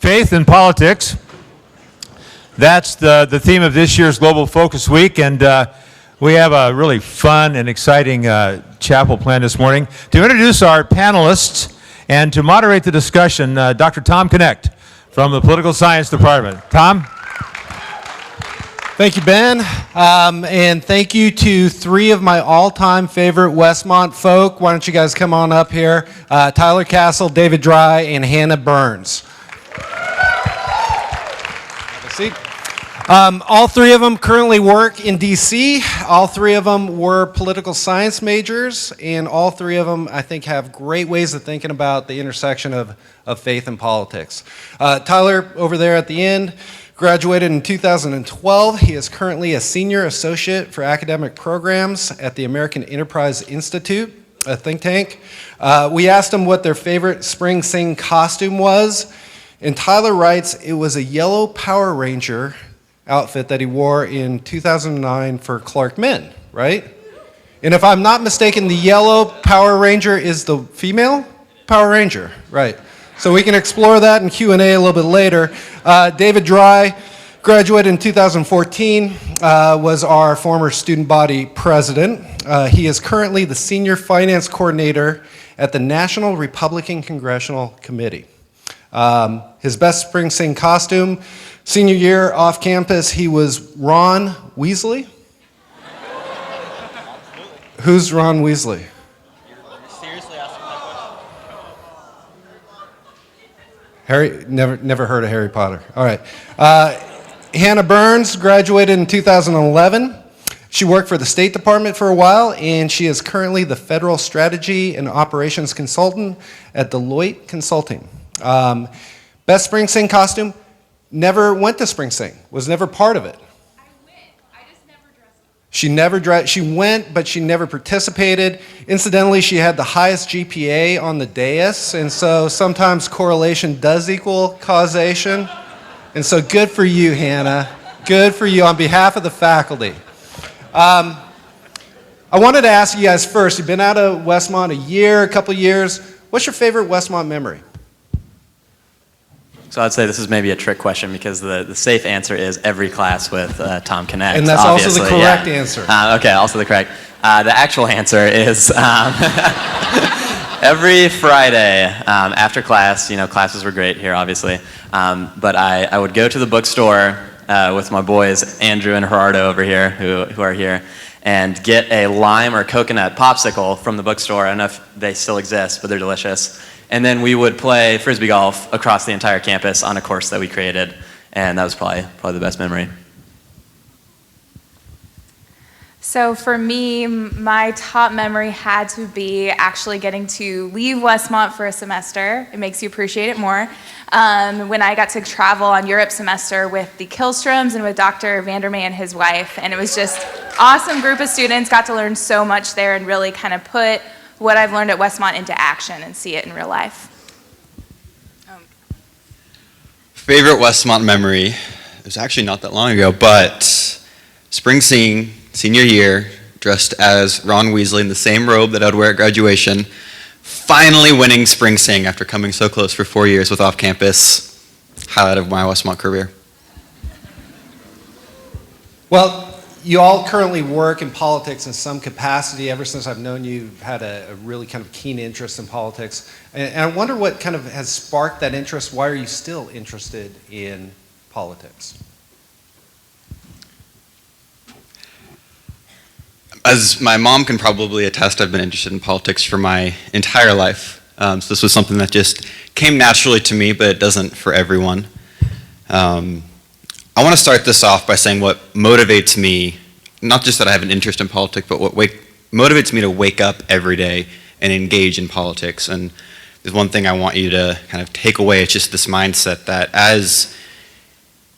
Faith and politics. That's the theme of this year's Global Focus Week, and we have a really fun and exciting chapel planned this morning. To introduce our panelists and to moderate the discussion, Dr. Tom Connect from the Political Science Department. Tom? Thank you, Ben, and thank you to three of my all-time favorite Westmont folk. Why don't you guys come on up here? Tyler Castle, David Dry, and Hannah Burns. Have a seat. All three of them currently work in D.C. All three of them were political science majors, and all three of them, I think, have great ways of thinking about the intersection of faith and politics. Tyler, over there at the end, graduated in 2012. He is currently a senior associate for academic programs at the American Enterprise Institute, a think tank. We asked him what their favorite spring sing costume was, and Tyler writes it was a yellow Power Ranger outfit that he wore in 2009 for Clark Men, right? And if I'm not mistaken, the yellow Power Ranger is the female Power Ranger, right? So we can explore that in Q&A a little bit later. David Dry graduated in 2014, was our former student body president. He is currently the senior finance coordinator at the National Republican Congressional Committee. His best spring sing costume, senior year off campus, he was Ron Weasley. Who's Ron Weasley? Harry, never heard of Harry Potter. All right. Hannah Burns graduated in 2011. She worked for the State Department for a while, and she is currently the Federal Strategy and Operations Consultant at Deloitte Consulting. Best Spring Sing costume, never went to Spring Sing, was never part of it. She went, but she never participated. Incidentally, she had the highest GPA on the dais, and so sometimes correlation does equal causation. And so good for you, Hannah. Good for you on behalf of the faculty. I wanted to ask you guys first, you've been out of Westmont a couple years. What's your favorite Westmont memory? So I'd say this is maybe a trick question because the safe answer is every class with Tom Connect. And that's obviously. Also the correct answer. Okay, also the correct. The actual answer is every Friday after class, classes were great here, obviously, but I would go to the bookstore with my boys, Andrew and Gerardo over here, who are here, and get a lime or coconut popsicle from the bookstore. I don't know if they still exist, but they're delicious. And then we would play Frisbee golf across the entire campus on a course that we created, and that was probably the best memory. So for me, my top memory had to be actually getting to leave Westmont for a semester. It makes you appreciate it more. When I got to travel on Europe semester with the Killstroms and with Dr. Vandermeer and his wife, and it was just awesome group of students, got to learn so much there and really kind of put what I've learned at Westmont into action and see it in real life. Favorite Westmont memory, it was actually not that long ago, but spring sing, senior year, dressed as Ron Weasley in the same robe that I'd wear at graduation, finally winning spring sing after coming so close for 4 years with off-campus, highlight of my Westmont career. Well, you all currently work in politics in some capacity. Ever since I've known you, you've had a really kind of keen interest in politics. And I wonder what kind of has sparked that interest. Why are you still interested in politics? As my mom can probably attest, I've been interested in politics for my entire life. So this was something that just came naturally to me, but it doesn't for everyone. I want to start this off by saying what motivates me, not just that I have an interest in politics, but what motivates me to wake up every day and engage in politics. And there's one thing I want you to kind of take away. It's just this mindset that as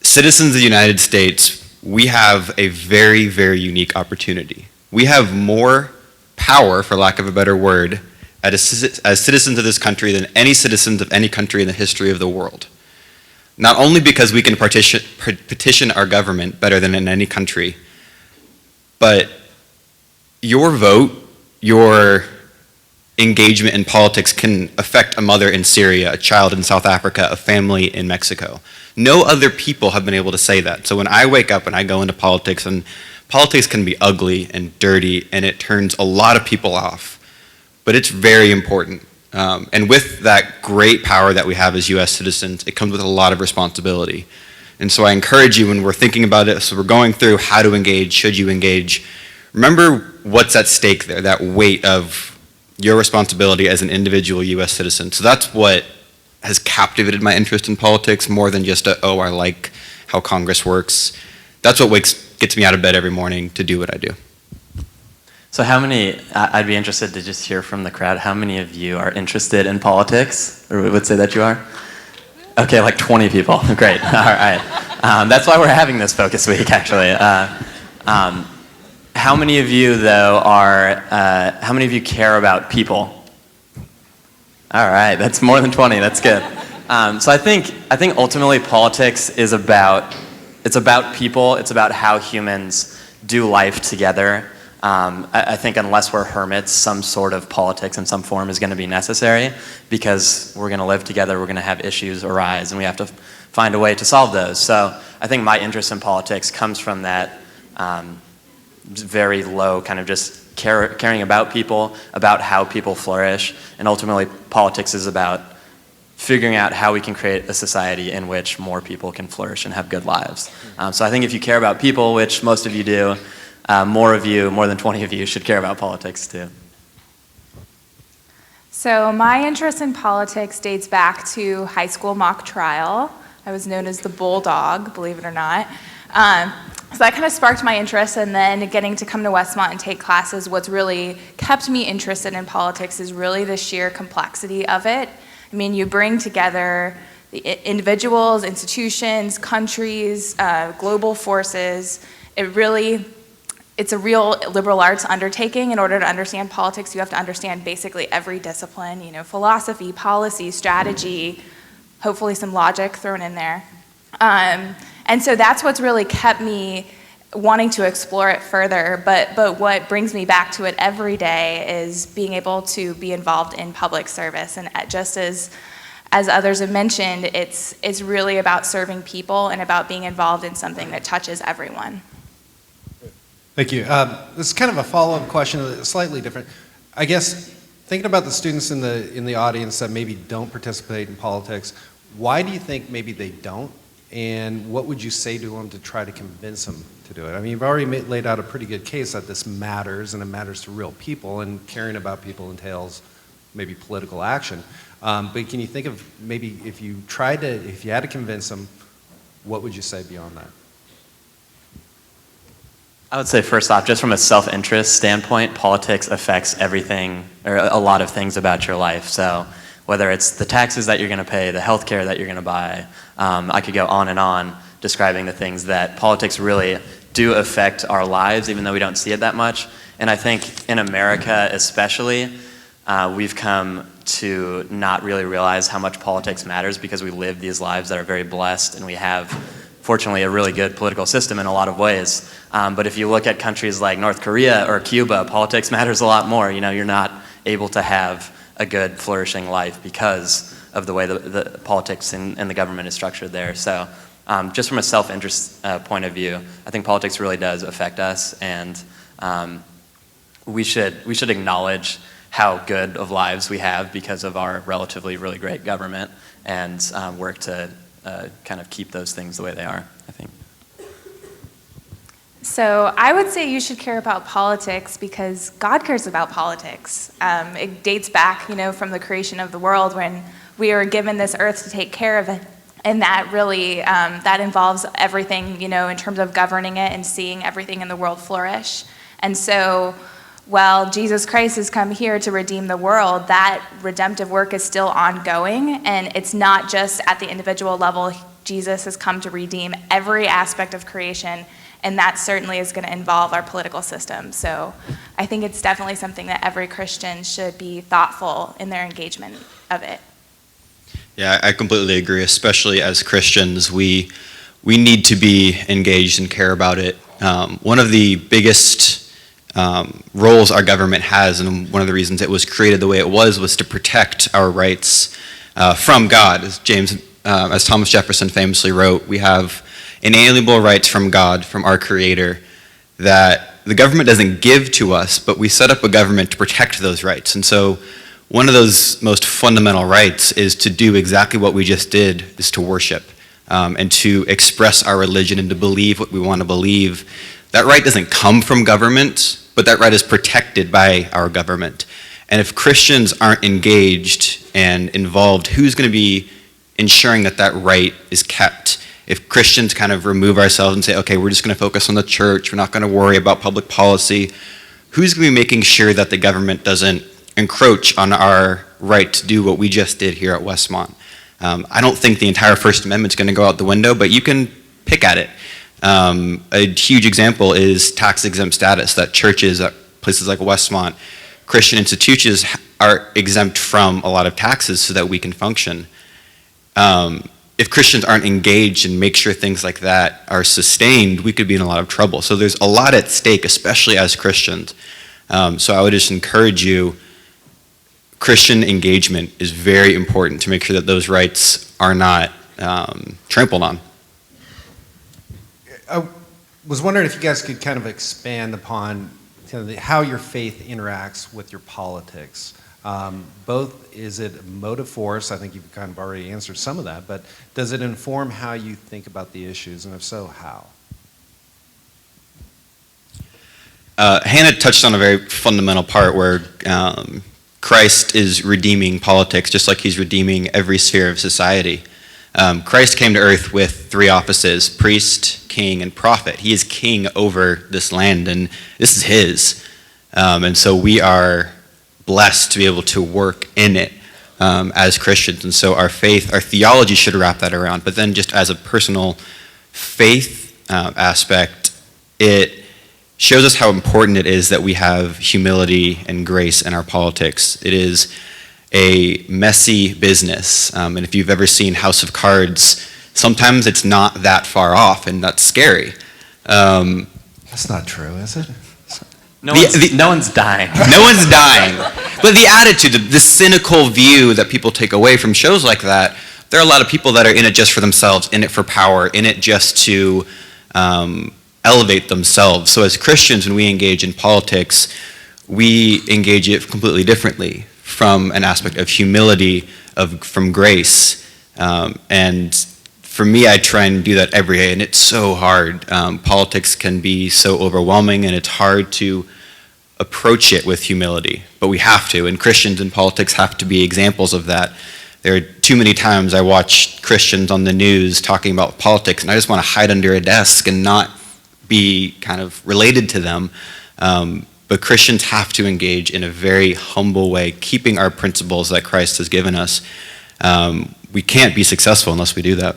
citizens of the United States, we have a very, very unique opportunity. We have more power, for lack of a better word, as citizens of this country than any citizens of any country in the history of the world. Not only because we can petition our government better than in any country, but your vote, your engagement in politics can affect a mother in Syria, a child in South Africa, a family in Mexico. No other people have been able to say that. So when I wake up and I go into politics, and politics can be ugly and dirty, and it turns a lot of people off, but it's very important. And with that great power that we have as U.S. citizens, it comes with a lot of responsibility. And so I encourage you, when we're thinking about it, so we're going through how to engage, should you engage, remember what's at stake there, that weight of your responsibility as an individual U.S. citizen. So that's what has captivated my interest in politics, more than just I like how Congress works. That's what gets me out of bed every morning to do what I do. So how many, I'd be interested to just hear from the crowd, how many of you are interested in politics, or would say that you are? Okay, like 20 people, great, all right. That's why we're having this focus week, actually. How many of you, though, how many of you care about people? All right, that's more than 20, that's good. So I think ultimately politics is about people, it's about how humans do life together. I think unless we're hermits, some sort of politics in some form is going to be necessary, because we're going to live together, we're going to have issues arise, and we have to find a way to solve those. So I think my interest in politics comes from that very low kind of just caring about people, about how people flourish, and ultimately politics is about figuring out how we can create a society in which more people can flourish and have good lives. So I think if you care about people, which most of you do, more than 20 of you, should care about politics too. So my interest in politics dates back to high school mock trial. I was known as the Bulldog, believe it or not. So that kind of sparked my interest, and then getting to come to Westmont and take classes, what's really kept me interested in politics is really the sheer complexity of it. I mean, you bring together the individuals, institutions, countries, global forces. It's a real liberal arts undertaking. In order to understand politics, you have to understand basically every discipline, philosophy, policy, strategy, hopefully some logic thrown in there. And so that's what's really kept me wanting to explore it further. But what brings me back to it every day is being able to be involved in public service. And just as others have mentioned, it's really about serving people and about being involved in something that touches everyone. Thank you. This is kind of a follow-up question, slightly different. I guess thinking about the students in the audience that maybe don't participate in politics, why do you think maybe they don't? And what would you say to them to try to convince them to do it? I mean, you've already laid out a pretty good case that this matters, and it matters to real people, and caring about people entails maybe political action. But can you think of maybe if you had to convince them, what would you say beyond that? I would say, first off, just from a self-interest standpoint, politics affects everything, or a lot of things about your life. So whether it's the taxes that you're going to pay, the health care that you're going to buy, I could go on and on describing the things that politics really do affect our lives, even though we don't see it that much. And I think in America especially, we've come to not really realize how much politics matters, because we live these lives that are very blessed, and we have, fortunately, a really good political system in a lot of ways. But if you look at countries like North Korea or Cuba, politics matters a lot more. You're not able to have a good, flourishing life because of the way the politics and the government is structured there. So just from a self-interest point of view, I think politics really does affect us, and we should acknowledge how good of lives we have because of our relatively really great government, and work to kind of keep those things the way they are, I think. So I would say you should care about politics because God cares about politics. It dates back, from the creation of the world, when we were given this earth to take care of it. And that really, that involves everything, in terms of governing it and seeing everything in the world flourish. And so while Jesus Christ has come here to redeem the world, that redemptive work is still ongoing. And it's not just at the individual level. Jesus has come to redeem every aspect of creation. And that certainly is going to involve our political system. So I think it's definitely something that every Christian should be thoughtful in their engagement of it. Yeah, I completely agree. Especially as Christians, we need to be engaged and care about it. One of the biggest roles our government has, and one of the reasons it was created the way it was to protect our rights from God. As Thomas Jefferson famously wrote, we have inalienable rights from God, from our Creator, that the government doesn't give to us, but we set up a government to protect those rights. And so one of those most fundamental rights is to do exactly what we just did, is to worship, and to express our religion and to believe what we want to believe. That right doesn't come from government, but that right is protected by our government. And if Christians aren't engaged and involved, who's going to be ensuring that that right is kept? If Christians kind of remove ourselves and say, okay, we're just going to focus on the church, we're not going to worry about public policy, who's going to be making sure that the government doesn't encroach on our right to do what we just did here at Westmont? I don't think the entire First Amendment is going to go out the window, but you can pick at it. A huge example is tax-exempt status, that churches at places like Westmont, Christian institutions are exempt from a lot of taxes so that we can function. If Christians aren't engaged and make sure things like that are sustained, we could be in a lot of trouble. So there's a lot at stake, especially as Christians. So I would just encourage you, Christian engagement is very important to make sure that those rights are not trampled on. I was wondering if you guys could kind of expand upon how your faith interacts with your politics. Both, is it a motive force? I think you've kind of already answered some of that, but does it inform how you think about the issues, and if so, how? Hannah touched on a very fundamental part where Christ is redeeming politics just like he's redeeming every sphere of society. Christ came to earth with three offices: priest, king, and prophet. He is king over this land, and this is his. And so we are blessed to be able to work in it as Christians. And so our faith, our theology should wrap that around. But then just as a personal faith aspect, it shows us how important it is that we have humility and grace in our politics. It is a messy business. And if you've ever seen House of Cards, sometimes it's not that far off, and that's scary. That's not true, is it? No one's dying. No one's dying. But the attitude, the cynical view that people take away from shows like that, there are a lot of people that are in it just for themselves, in it for power, in it just to elevate themselves. So as Christians, when we engage in politics, we engage it completely differently, from an aspect of humility, from grace. And for me, I try and do that every day, and it's so hard. Politics can be so overwhelming, and it's hard to approach it with humility, but we have to, and Christians in politics have to be examples of that. There are too many times I watch Christians on the news talking about politics, and I just want to hide under a desk and not be kind of related to them. But Christians have to engage in a very humble way, keeping our principles that Christ has given us. We can't be successful unless we do that.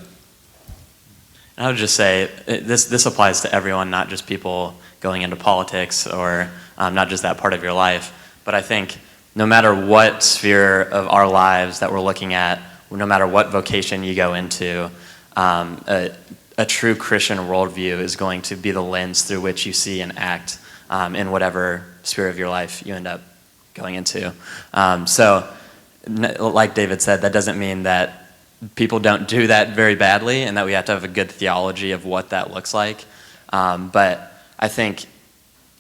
I would just say this applies to everyone, not just people going into politics or not just that part of your life. But I think no matter what sphere of our lives that we're looking at, no matter what vocation you go into, a true Christian worldview is going to be the lens through which you see and act in whatever sphere of your life you end up going into. So, like David said, that doesn't mean that people don't do that very badly and that we have to have a good theology of what that looks like. But I think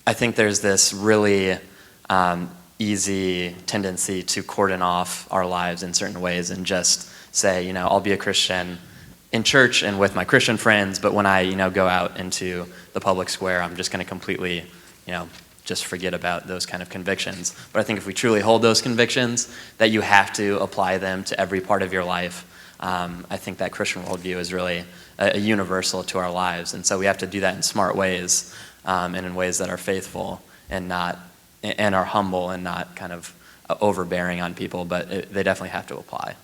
there's this really easy tendency to cordon off our lives in certain ways and just say, I'll be a Christian in church and with my Christian friends, but when I, go out into the public square, I'm just going to completely, just forget about those kind of convictions. But I think if we truly hold those convictions, that you have to apply them to every part of your life. I think that Christian worldview is really a universal to our lives, and so we have to do that in smart ways, and in ways that are faithful and are humble and not kind of overbearing on people. But they definitely have to apply.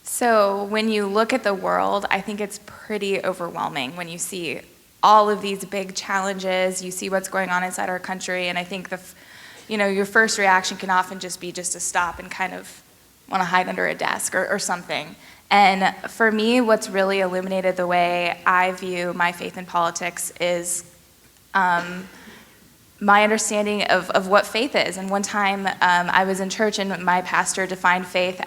So when you look at the world, I think it's pretty overwhelming when you see all of these big challenges, you see what's going on inside our country, and I think your first reaction can often just be just to stop and kind of want to hide under a desk or something. And for me, what's really illuminated the way I view my faith in politics is my understanding of what faith is. And one time I was in church and my pastor defined faith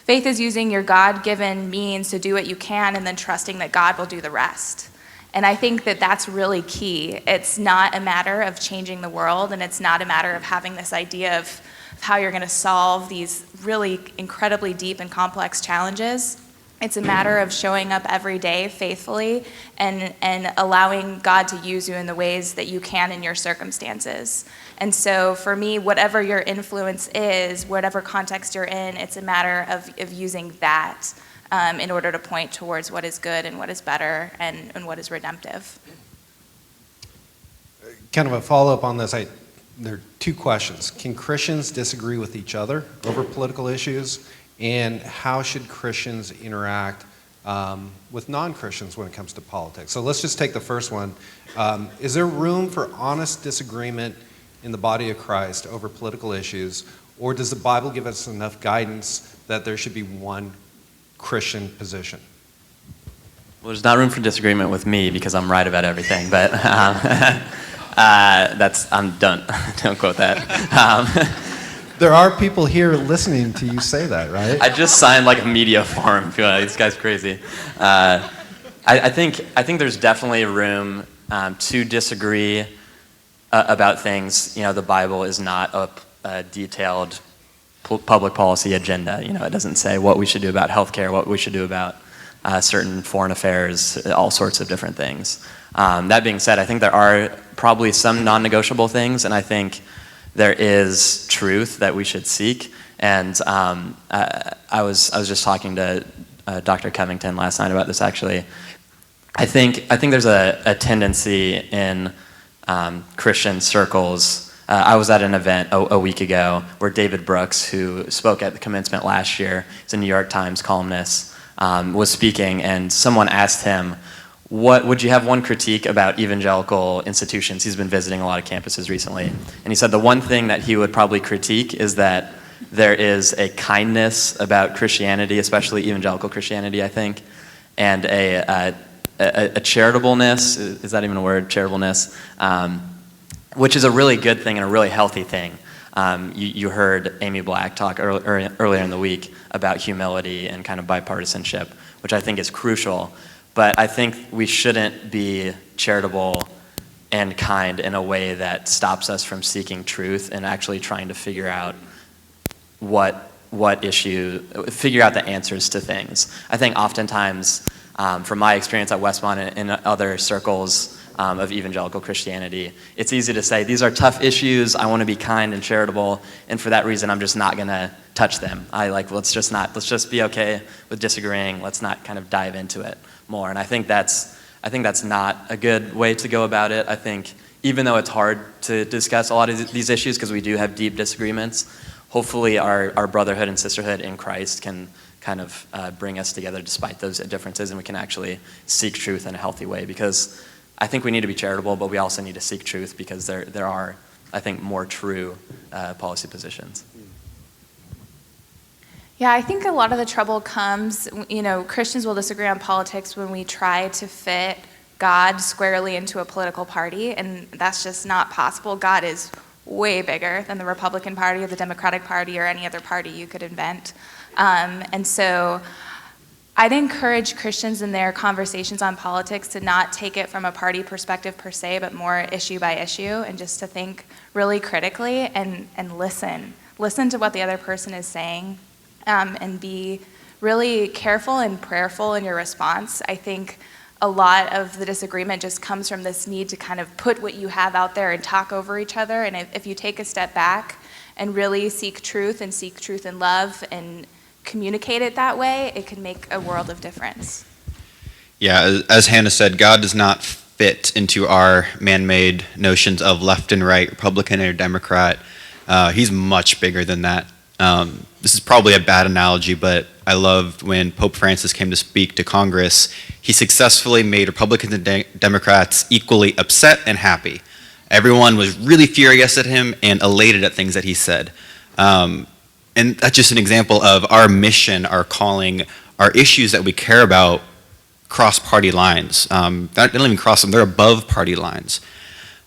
is using your God-given means to do what you can and then trusting that God will do the rest. And I think that that's really key. It's not a matter of changing the world, and it's not a matter of having this idea of how you're going to solve these really incredibly deep and complex challenges. It's a matter of showing up every day faithfully and allowing God to use you in the ways that you can in your circumstances. And so for me, whatever your influence is, whatever context you're in, it's a matter of using that in order to point towards what is good and what is better and what is redemptive. Kind of a follow-up on this, there are two questions. Can Christians disagree with each other over political issues? And how should Christians interact with non-Christians when it comes to politics? So let's just take the first one. Is there room for honest disagreement in the body of Christ over political issues? Or does the Bible give us enough guidance that there should be one Christian position? Well, there's not room for disagreement with me because I'm right about everything, but don't quote that. There are people here listening to you say that, right? I just signed like a media forum. This guy's crazy. I think there's definitely room to disagree about things. The Bible is not a detailed public policy agenda. It doesn't say what we should do about healthcare, what we should do about certain foreign affairs, all sorts of different things. That being said, I think there are probably some non-negotiable things, and I think there is truth that we should seek. And I was just talking to Dr. Covington last night about this, actually. I think there's a tendency in Christian circles. I was at an event a week ago where David Brooks, who spoke at the commencement last year, he's a New York Times columnist, was speaking, and someone asked him, would you have one critique about evangelical institutions? He's been visiting a lot of campuses recently. And he said the one thing that he would probably critique is that there is a kindness about Christianity, especially evangelical Christianity, I think, and a charitableness, is that even a word, charitableness, which is a really good thing and a really healthy thing. You heard Amy Black talk earlier in the week about humility and kind of bipartisanship, which I think is crucial. But I think we shouldn't be charitable and kind in a way that stops us from seeking truth and actually trying to figure out figure out the answers to things. I think oftentimes, from my experience at Westmont and in other circles of evangelical Christianity, it's easy to say, these are tough issues, I want to be kind and charitable, and for that reason I'm just not going to touch them. Let's just be okay with disagreeing, let's not kind of dive into it more. And I think that's not a good way to go about it. I think even though it's hard to discuss a lot of these issues because we do have deep disagreements, hopefully our brotherhood and sisterhood in Christ can kind of bring us together despite those differences, and we can actually seek truth in a healthy way, because I think we need to be charitable, but we also need to seek truth because there are, I think, more true policy positions. Yeah, I think a lot of the trouble comes, Christians will disagree on politics when we try to fit God squarely into a political party, and that's just not possible. God is way bigger than the Republican Party or the Democratic Party or any other party you could invent. And so I'd encourage Christians in their conversations on politics to not take it from a party perspective per se, but more issue by issue, and just to think really critically and listen. Listen to what the other person is saying. And be really careful and prayerful in your response. I think a lot of the disagreement just comes from this need to kind of put what you have out there and talk over each other. And if you take a step back and really seek truth in love and communicate it that way, it can make a world of difference. Yeah, as Hannah said, God does not fit into our man-made notions of left and right, Republican or Democrat. He's much bigger than that. This is probably a bad analogy, but I loved when Pope Francis came to speak to Congress. He successfully made Republicans and Democrats equally upset and happy. Everyone was really furious at him and elated at things that he said. And that's just an example of our mission, our calling, our issues that we care about cross party lines. They don't even cross them, they're above party lines.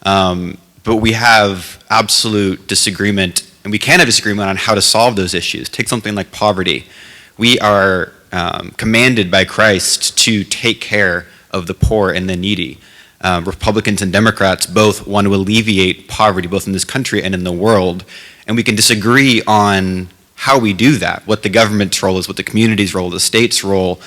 But we have absolute disagreement, and we can have disagreement on how to solve those issues. Take something like poverty. We are commanded by Christ to take care of the poor and the needy. Republicans and Democrats both want to alleviate poverty, both in this country and in the world, and we can disagree on how we do that, what the government's role is, what the community's role, the state's role,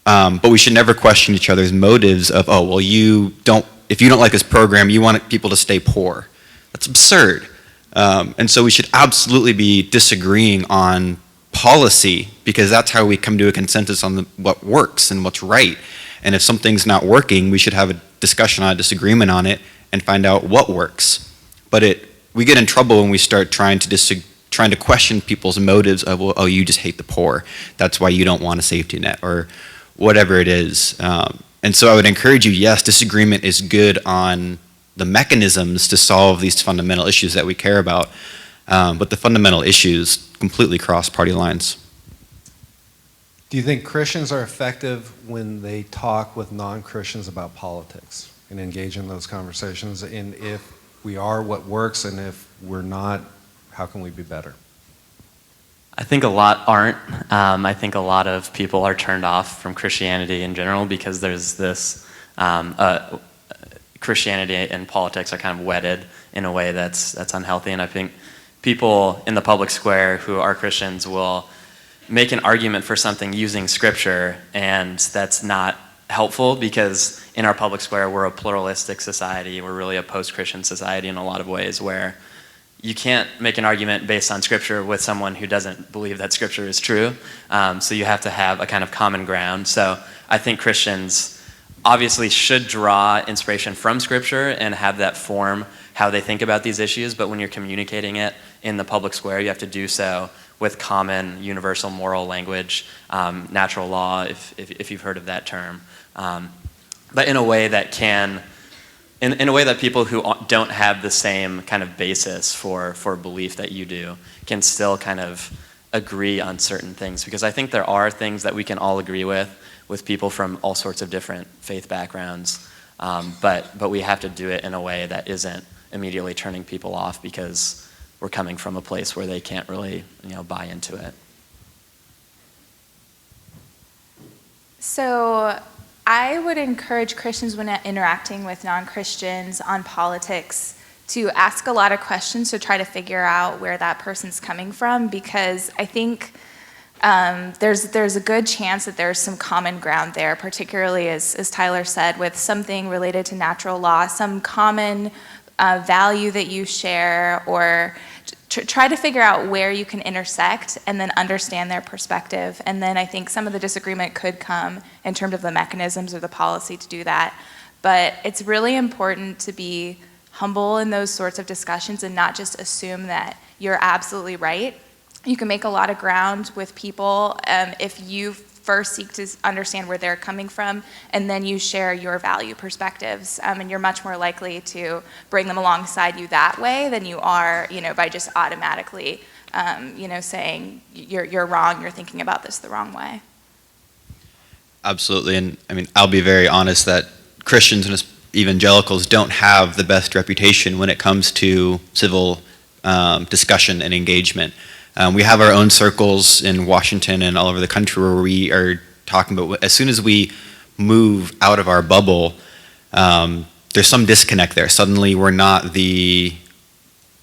but we should never question each other's motives of, oh, well, if you don't like this program, you want people to stay poor. That's absurd. And so we should absolutely be disagreeing on policy, because that's how we come to a consensus on what works and what's right. And if something's not working, we should have a discussion on a disagreement on it and find out what works. But we get in trouble when we start trying to question people's motives of, well, oh, you just hate the poor. That's why you don't want a safety net, or whatever it is. And so I would encourage you, yes, disagreement is good on the mechanisms to solve these fundamental issues that we care about, but the fundamental issues completely cross party lines. Do you think Christians are effective when they talk with non-Christians about politics and engage in those conversations? And if we are, what works, and if we're not, how can we be better? I think a lot aren't. I think a lot of people are turned off from Christianity in general because there's this Christianity and politics are kind of wedded in a way that's unhealthy. And I think people in the public square who are Christians will make an argument for something using scripture, and that's not helpful, because in our public square we're a pluralistic society. We're really a post-Christian society in a lot of ways, where you can't make an argument based on scripture with someone who doesn't believe that scripture is true. So you have to have a kind of common ground. So I think Christians obviously should draw inspiration from scripture and have that form how they think about these issues, but when you're communicating it in the public square, you have to do so with common universal moral language, natural law, if you've heard of that term, but in a way that in a way that people who don't have the same kind of basis for belief that you do can still kind of agree on certain things. Because I think there are things that we can all agree with people from all sorts of different faith backgrounds, but we have to do it in a way that isn't immediately turning people off because we're coming from a place where they can't really, buy into it. So I would encourage Christians when interacting with non-Christians on politics to ask a lot of questions to try to figure out where that person's coming from, because I think there's a good chance that there's some common ground there, particularly as Tyler said, with something related to natural law, some common value that you share, or try to figure out where you can intersect and then understand their perspective. And then I think some of the disagreement could come in terms of the mechanisms or the policy to do that. But it's really important to be humble in those sorts of discussions and not just assume that you're absolutely right. You can make a lot of ground with people if you first seek to understand where they're coming from, and then you share your value perspectives, and you're much more likely to bring them alongside you that way than you are, by just automatically, saying you're wrong, you're thinking about this the wrong way. Absolutely, and I mean, I'll be very honest that Christians and evangelicals don't have the best reputation when it comes to civil discussion and engagement. We have our own circles in Washington and all over the country where we are talking about, as soon as we move out of our bubble, there's some disconnect there. Suddenly we're not the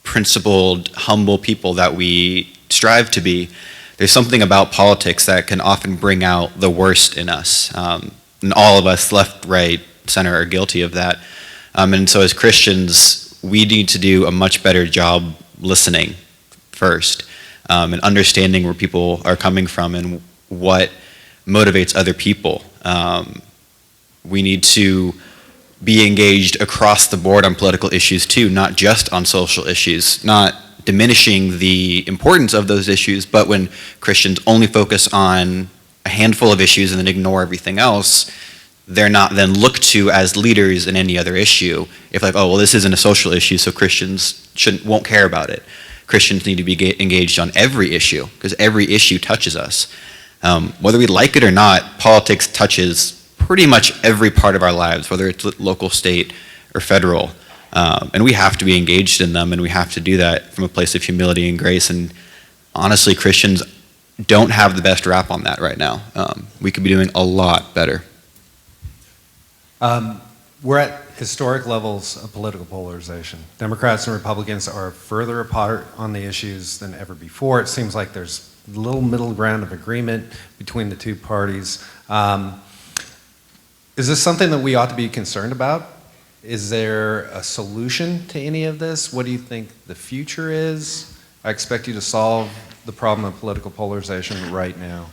principled, humble people that we strive to be. There's something about politics that can often bring out the worst in us. And all of us, left, right, center, are guilty of that. And so as Christians, we need to do a much better job listening first. And understanding where people are coming from and what motivates other people. We need to be engaged across the board on political issues too, not just on social issues, not diminishing the importance of those issues, but when Christians only focus on a handful of issues and then ignore everything else, they're not then looked to as leaders in any other issue. If this isn't a social issue, so Christians won't care about it. Christians need to be engaged on every issue, because every issue touches us. Whether we like it or not, politics touches pretty much every part of our lives, whether it's local, state, or federal. And we have to be engaged in them, and we have to do that from a place of humility and grace. And honestly, Christians don't have the best rap on that right now. We could be doing a lot better. We're at historic levels of political polarization. Democrats and Republicans are further apart on the issues than ever before. It seems like there's little middle ground of agreement between the two parties. Is this something that we ought to be concerned about? Is there a solution to any of this? What do you think the future is? I expect you to solve the problem of political polarization right now.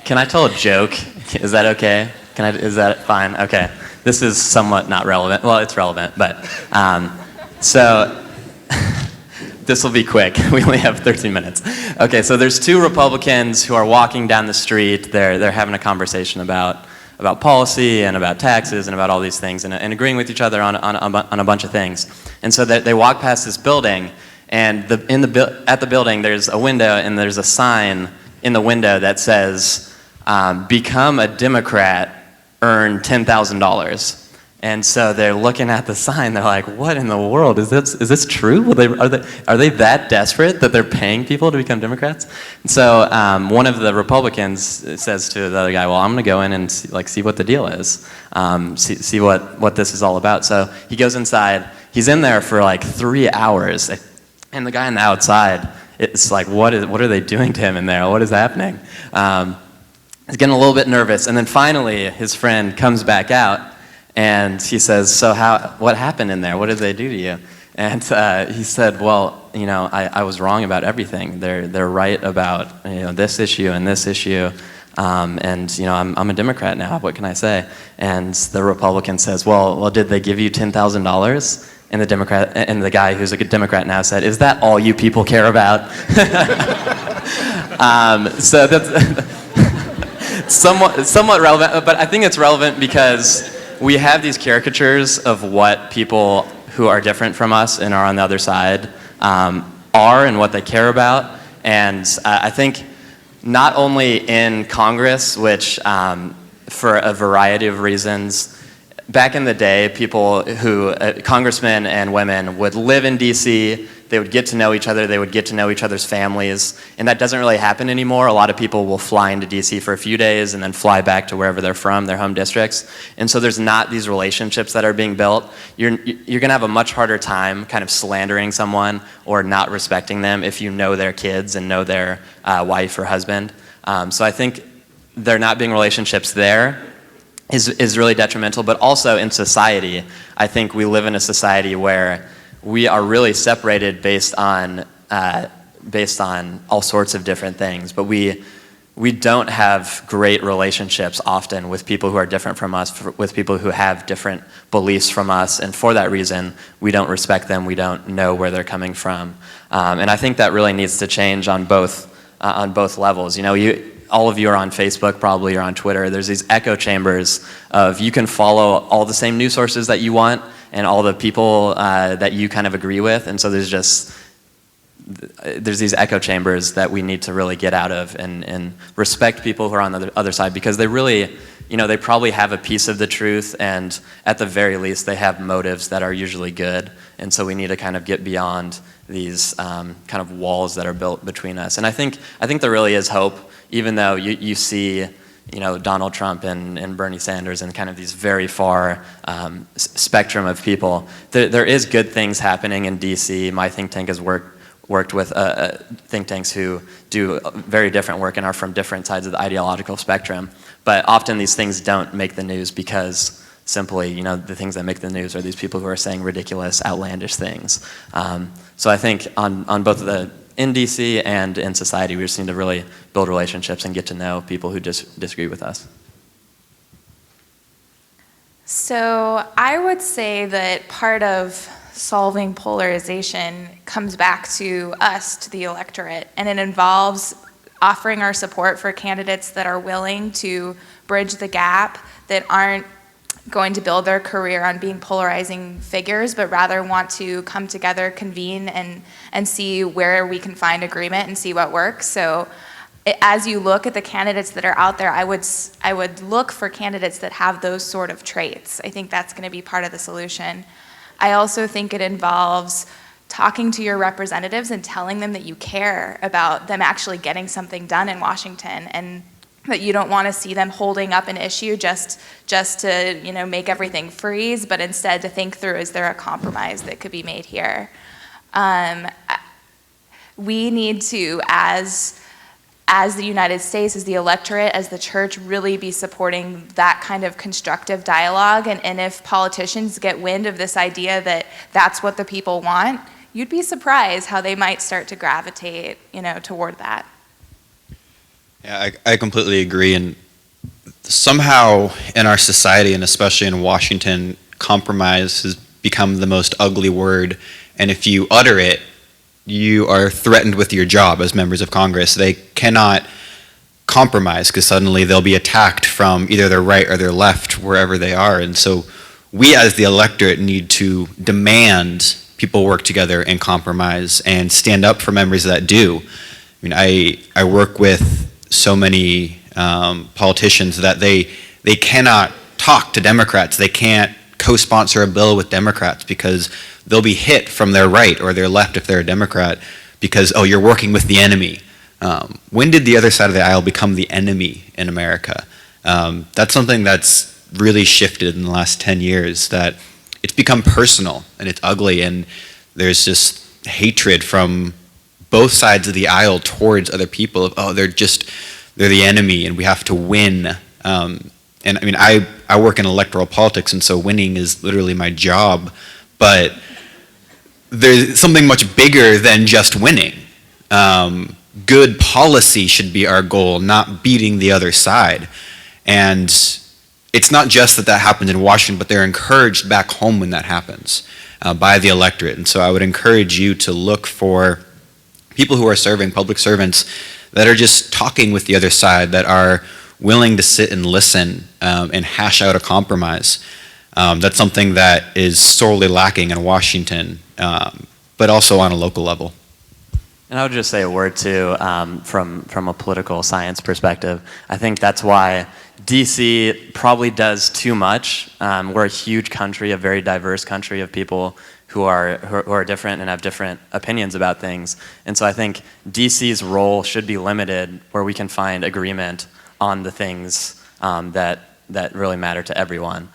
Can I tell a joke? Is that okay? Is that fine? Okay. This is somewhat not relevant. Well, it's relevant, but so this will be quick. We only have 13 minutes. Okay, so there's two Republicans who are walking down the street. They're having a conversation about policy and about taxes and about all these things and agreeing with each other on a bunch of things. And so they walk past this building, and at the building there's a window and there's a sign in the window that says, "Become a Democrat, earn $10,000." And so they're looking at the sign. They're like, "What in the world is this? Is this true? Are they that desperate that they're paying people to become Democrats?" And so one of the Republicans says to the other guy, "Well, I'm going to go in and see what the deal is, see what this is all about." So he goes inside. He's in there for like 3 hours, and the guy on the outside, it's like, what are they doing to him in there? What is happening? He's getting a little bit nervous, and then finally his friend comes back out. And he says, "So what happened in there? What did they do to you?" And he said, "Well, I was wrong about everything. They're right about this issue and this issue, and I'm a Democrat now. What can I say?" And the Republican says, "Well, did they give you $10,000?" And the guy who's a Democrat now said, "Is that all you people care about?" So that's somewhat relevant, but I think it's relevant because we have these caricatures of what people who are different from us and are on the other side are and what they care about. And I think not only in Congress, which for a variety of reasons, back in the day, people congressmen and women would live in DC, they would get to know each other, they would get to know each other's families, and that doesn't really happen anymore. A lot of people will fly into DC for a few days and then fly back to wherever they're from, their home districts, and so there's not these relationships that are being built. You're going to have a much harder time kind of slandering someone or not respecting them if you know their kids and know their wife or husband. So I think there not being relationships there is really detrimental, but also in society, I think we live in a society where we are really separated based on all sorts of different things, but we don't have great relationships often with people who are different from us, with people who have different beliefs from us, and for that reason, we don't respect them, we don't know where they're coming from, and I think that really needs to change on both levels. All of you are on Facebook, probably, or on Twitter. There's these echo chambers of you can follow all the same news sources that you want and all the people that you kind of agree with. And so there's these echo chambers that we need to really get out of and respect people who are on the other side, because they really, they probably have a piece of the truth, and at the very least they have motives that are usually good. And so we need to kind of get beyond these kind of walls that are built between us. And I think there really is hope. Even though you see, Donald Trump and Bernie Sanders and kind of these very far spectrum of people, there is good things happening in DC. My think tank has worked with think tanks who do very different work and are from different sides of the ideological spectrum. But often these things don't make the news because simply, the things that make the news are these people who are saying ridiculous, outlandish things. So I think on both in DC and in society, we just need to really build relationships and get to know people who disagree with us. So I would say that part of solving polarization comes back to us, to the electorate, and it involves offering our support for candidates that are willing to bridge the gap, that aren't going to build their career on being polarizing figures, but rather want to come together, convene, and see where we can find agreement and see what works. So as you look at the candidates that are out there, I would look for candidates that have those sort of traits. I think that's going to be part of the solution. I also think it involves talking to your representatives and telling them that you care about them actually getting something done in Washington, and that you don't want to see them holding up an issue just to make everything freeze, but instead to think through, is there a compromise that could be made here? We need to, as the United States, as the electorate, as the church, really be supporting that kind of constructive dialogue. And if politicians get wind of this idea that that's what the people want, you'd be surprised how they might start to gravitate, toward that. Yeah, I completely agree. And somehow in our society, and especially in Washington, compromise has become the most ugly word. And if you utter it, you are threatened with your job as members of Congress. They cannot compromise because suddenly they'll be attacked from either their right or their left, wherever they are. And so we as the electorate need to demand people work together and compromise and stand up for members that do. I mean, I work with so many politicians that they cannot talk to Democrats. They can't co-sponsor a bill with Democrats because they'll be hit from their right or their left if they're a Democrat because, oh, you're working with the enemy. When did the other side of the aisle become the enemy in America? That's something that's really shifted in the last 10 years, that it's become personal and it's ugly, and there's just hatred from both sides of the aisle towards other people of, oh, they're the enemy and we have to win. And I mean, I work in electoral politics, and so winning is literally my job, but there's something much bigger than just winning. Good policy should be our goal, not beating the other side. And it's not just that happens in Washington, but they're encouraged back home when that happens by the electorate. And so I would encourage you to look for people who are serving, public servants, that are just talking with the other side, that are willing to sit and listen and hash out a compromise. That's something that is sorely lacking in Washington, but also on a local level. And I would just say a word too, from a political science perspective. I think that's why DC probably does too much. We're a huge country, a very diverse country of people who are different and have different opinions about things. And so I think DC's role should be limited where we can find agreement on the things that really matter to everyone.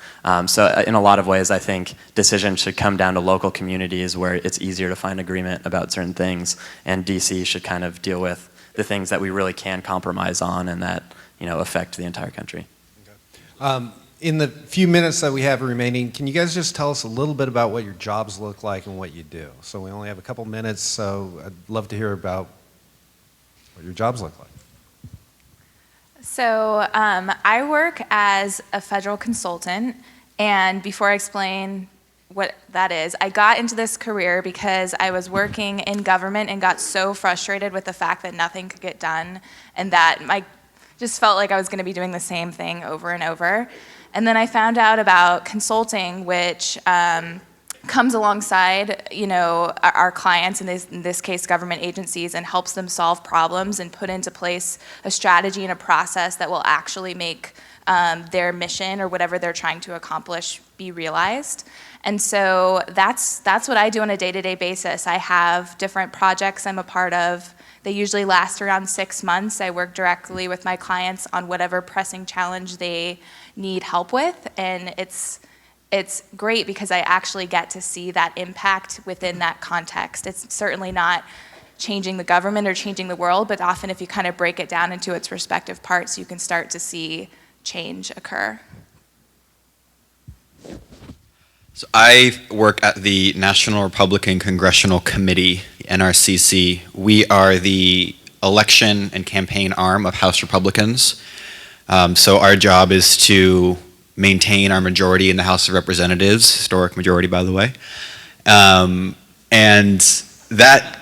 So in a lot of ways, I think decisions should come down to local communities where it's easier to find agreement about certain things, and DC should kind of deal with the things that we really can compromise on and that affect the entire country. Okay. In the few minutes that we have remaining, can you guys just tell us a little bit about what your jobs look like and what you do? So we only have a couple minutes, so I'd love to hear about what your jobs look like. So I work as a federal consultant, and before I explain what that is, I got into this career because I was working in government and got so frustrated with the fact that nothing could get done, and that I just felt like I was going to be doing the same thing over and over. And then I found out about consulting, which comes alongside, our clients, in this case, government agencies, and helps them solve problems and put into place a strategy and a process that will actually make their mission or whatever they're trying to accomplish be realized. And so that's what I do on a day-to-day basis. I have different projects I'm a part of. They usually last around 6 months. I work directly with my clients on whatever pressing challenge they need help with, and it's great because I actually get to see that impact within that context. It's certainly not changing the government or changing the world, but often if you kind of break it down into its respective parts, you can start to see change occur. So I work at the National Republican Congressional Committee, NRCC. We are the election and campaign arm of House Republicans. So our job is to maintain our majority in the House of Representatives, historic majority, by the way. And that,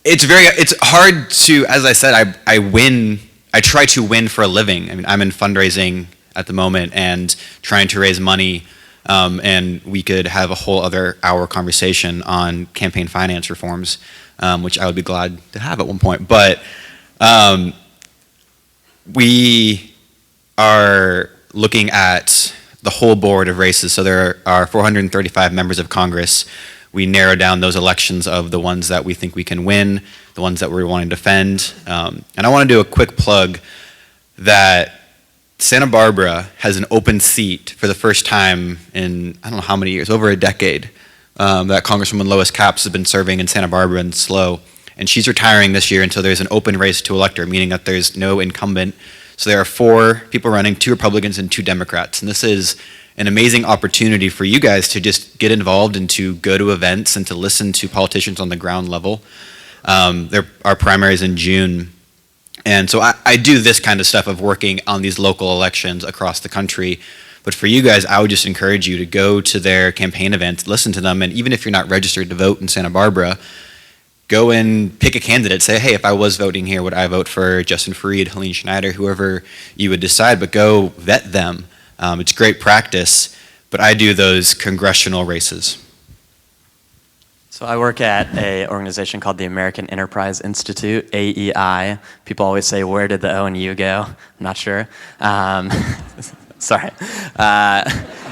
it's hard to, as I said, I try to win for a living. I mean, I'm in fundraising at the moment and trying to raise money, and we could have a whole other hour conversation on campaign finance reforms, which I would be glad to have at one point. But we are looking at the whole board of races. So there are 435 members of Congress. We narrow down those elections of the ones that we think we can win, the ones that we're wanting to defend. And I want to do a quick plug that Santa Barbara has an open seat for the first time in, I don't know how many years, over a decade, that Congresswoman Lois Capps has been serving in Santa Barbara and SLO. And she's retiring this year until there's an open race to elect her, meaning that there's no incumbent. So there are 4 people running, 2 Republicans and 2 Democrats. And this is an amazing opportunity for you guys to just get involved and to go to events and to listen to politicians on the ground level. There are primaries in June. And so I do this kind of stuff of working on these local elections across the country. But for you guys, I would just encourage you to go to their campaign events, listen to them, and even if you're not registered to vote in Santa Barbara, go and pick a candidate. Say, hey, if I was voting here, would I vote for Justin Freed, Helene Schneider, whoever you would decide, but go vet them. It's great practice, but I do those congressional races. So I work at an organization called the American Enterprise Institute, AEI. People always say, where did the O and U go? I'm not sure. Sorry.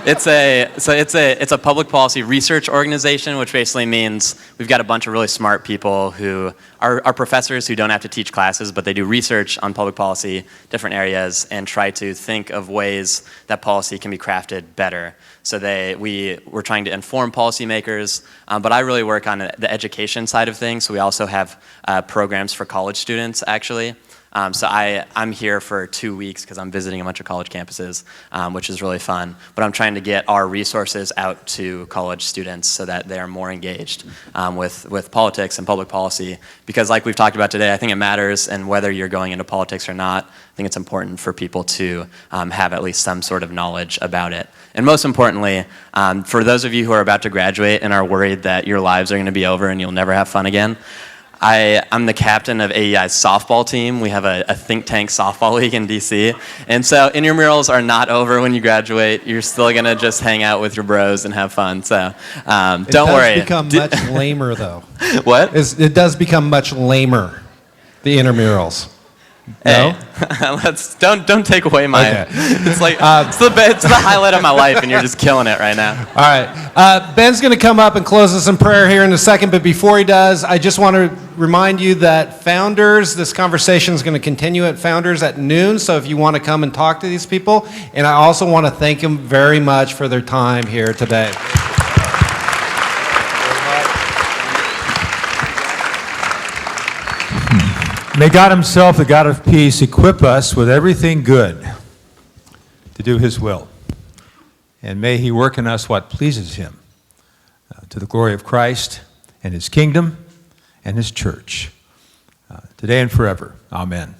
It's a public policy research organization, which basically means we've got a bunch of really smart people who are professors who don't have to teach classes, but they do research on public policy, different areas, and try to think of ways that policy can be crafted better. So we're trying to inform policymakers, but I really work on the education side of things. So we also have programs for college students, actually. So I'm here for 2 weeks because I'm visiting a bunch of college campuses, which is really fun. But I'm trying to get our resources out to college students so that they are more engaged with politics and public policy. Because like we've talked about today, I think it matters, and whether you're going into politics or not, I think it's important for people to have at least some sort of knowledge about it. And most importantly, for those of you who are about to graduate and are worried that your lives are going to be over and you'll never have fun again, I'm the captain of AEI's softball team. We have a think tank softball league in DC. And so intramurals are not over when you graduate. You're still going to just hang out with your bros and have fun. So don't worry. It does become much lamer, though. What? It does become much lamer, the intramurals. No? Hey, don't take away my. Okay. It's like it's the highlight of my life, and you're just killing it right now. All right. Ben's going to come up and close us in prayer here in a second, but before he does, I just want to remind you that Founders, this conversation is going to continue at Founders at noon, so if you want to come and talk to these people, and I also want to thank them very much for their time here today. May God himself, the God of peace, equip us with everything good to do his will. And may he work in us what pleases him, to the glory of Christ and his kingdom and his church, today and forever. Amen.